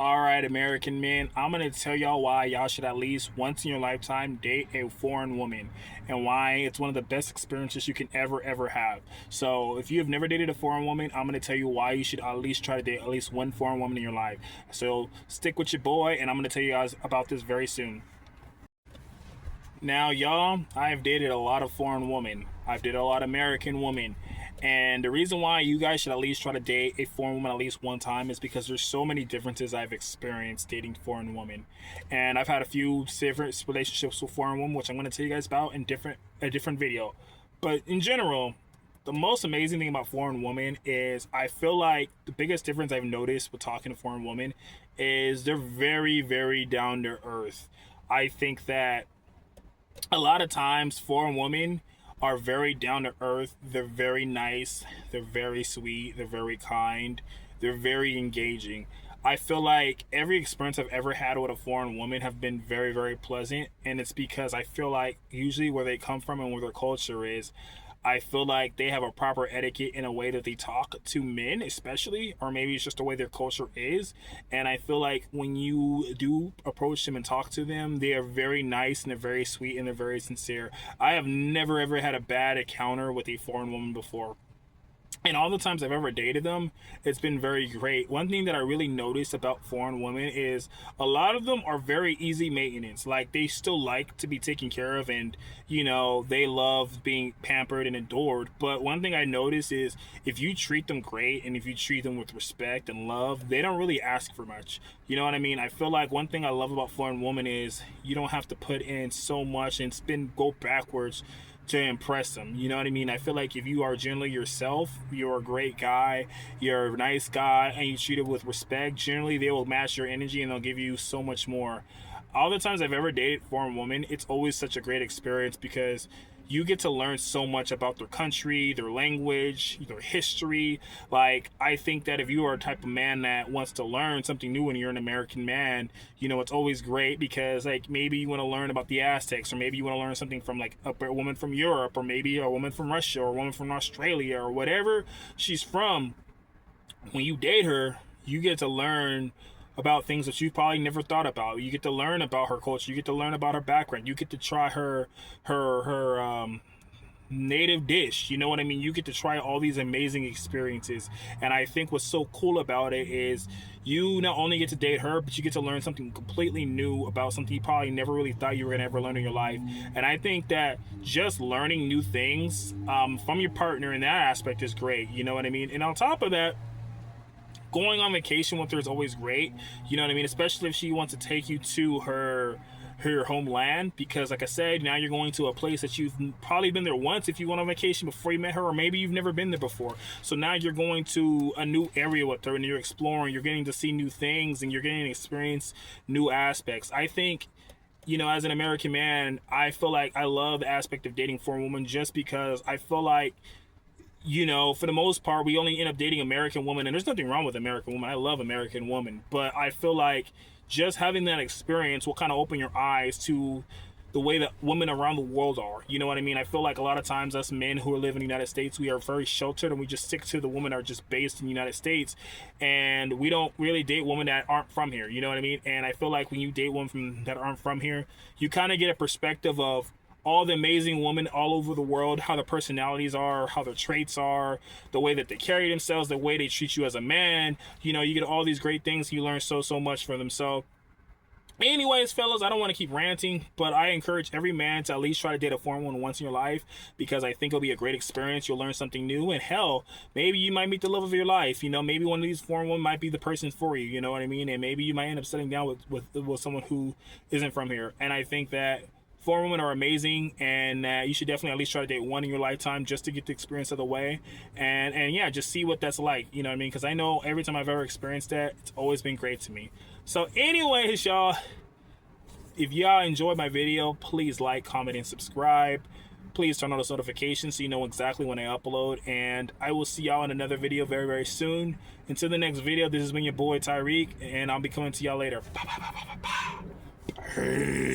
All right, American men, I'm going to tell y'all why y'all should at least once in your lifetime date a foreign woman and why it's one of the best experiences you can ever have. So, if you have never dated a foreign woman, I'm going to tell you why you should at least try to date at least one foreign woman in your life. So, stick with your boy, and I'm going to tell you guys about this very soon. Now, y'all, I have dated a lot of foreign women. I've dated a lot of American women. And the reason why you guys should at least try to date a foreign woman at least one time is because there's so many differences I've experienced dating foreign women. And I've had a few different relationships with foreign women, which I'm going to tell you guys about in a different video. But in general, the most amazing thing about foreign women is I feel like the biggest difference I've noticed with talking to foreign women is they're very down to earth. I think that a lot of times foreign women are very down to earth. They're very nice, they're very sweet, they're very kind, they're very engaging. I feel like every experience I've ever had with a foreign woman have been very pleasant, and it's because I feel like usually where they come from and where their culture is, I feel like they have a proper etiquette in a way that they talk to men, especially, or maybe it's just the way their culture is. And I feel like when you do approach them and talk to them, they are very nice and they're very sweet and they're very sincere. I have never ever had a bad encounter with a foreign woman before. And all the times I've ever dated them, it's been very great. One thing that I really noticed about foreign women is a lot of them are very easy maintenance. Like, they still like to be taken care of, and they love being pampered and adored. But one thing I notice is if you treat them great and if you treat them with respect and love, they don't really ask for much. You know what I mean? I feel like one thing I love about foreign women is you don't have to put in so much and go backwards to impress them. You know what I mean? I feel like if you are generally yourself, you're a great guy, you're a nice guy, and you treat it with respect, generally they will match your energy and they'll give you so much more. All the times I've ever dated foreign women, it's always such a great experience because you get to learn so much about their country, their language, their history. Like, I think that if you are a type of man that wants to learn something new when you're an American man, it's always great because, like, maybe you want to learn about the Aztecs, or maybe you want to learn something from, like, a woman from Europe, or maybe a woman from Russia, or a woman from Australia, or whatever she's from. When you date her, you get to learn about things that you probably never thought about. You get to learn about her culture. You get to learn about her background. You get to try her native dish. You know what I mean? You get to try all these amazing experiences. And I think what's so cool about it is you not only get to date her, but you get to learn something completely new about something you probably never really thought you were going to ever learn in your life. And I think that just learning new things from your partner in that aspect is great. You know what I mean? And on top of that, going on vacation with her is always great. You know what I mean? Especially if she wants to take you to her homeland, because like I said, now you're going to a place that you've probably been there once if you went on vacation before you met her, or maybe you've never been there before. So now you're going to a new area with her and you're exploring, you're getting to see new things, and you're getting to experience new aspects. I think, as an American man, I feel like I love the aspect of dating foreign women just because I feel like, for the most part, we only end up dating American women, and there's nothing wrong with American women. I love American women, but I feel like just having that experience will kind of open your eyes to the way that women around the world are. You know what I mean? I feel like a lot of times us men who are living in the United States, we are very sheltered and we just stick to the women that are just based in the United States, and we don't really date women that aren't from here. You know what I mean? And I feel like when you date women that aren't from here, you kind of get a perspective of all the amazing women all over the world, how their personalities are, how their traits are, the way that they carry themselves, the way they treat you as a man. You get all these great things. You learn so much from them. So anyways, fellas, I don't want to keep ranting, but I encourage every man to at least try to date a foreign woman once in your life, because I think it'll be a great experience. You'll learn something new, and hell, maybe you might meet the love of your life. Maybe one of these foreign women might be the person for you. You know what I mean? And maybe you might end up settling down with someone who isn't from here. And I think that foreign women are amazing, and you should definitely at least try to date one in your lifetime just to get the experience of the way, and yeah, just see what that's like. You know what I mean? Because I know every time I've ever experienced that, it's always been great to me. So anyways, y'all, if y'all enjoyed my video, please like, comment, and subscribe. Please turn on those notifications so you know exactly when I upload, and I will see y'all in another video very soon. Until the next video, this has been your boy Tyreek, and I'll be coming to y'all later. Peace.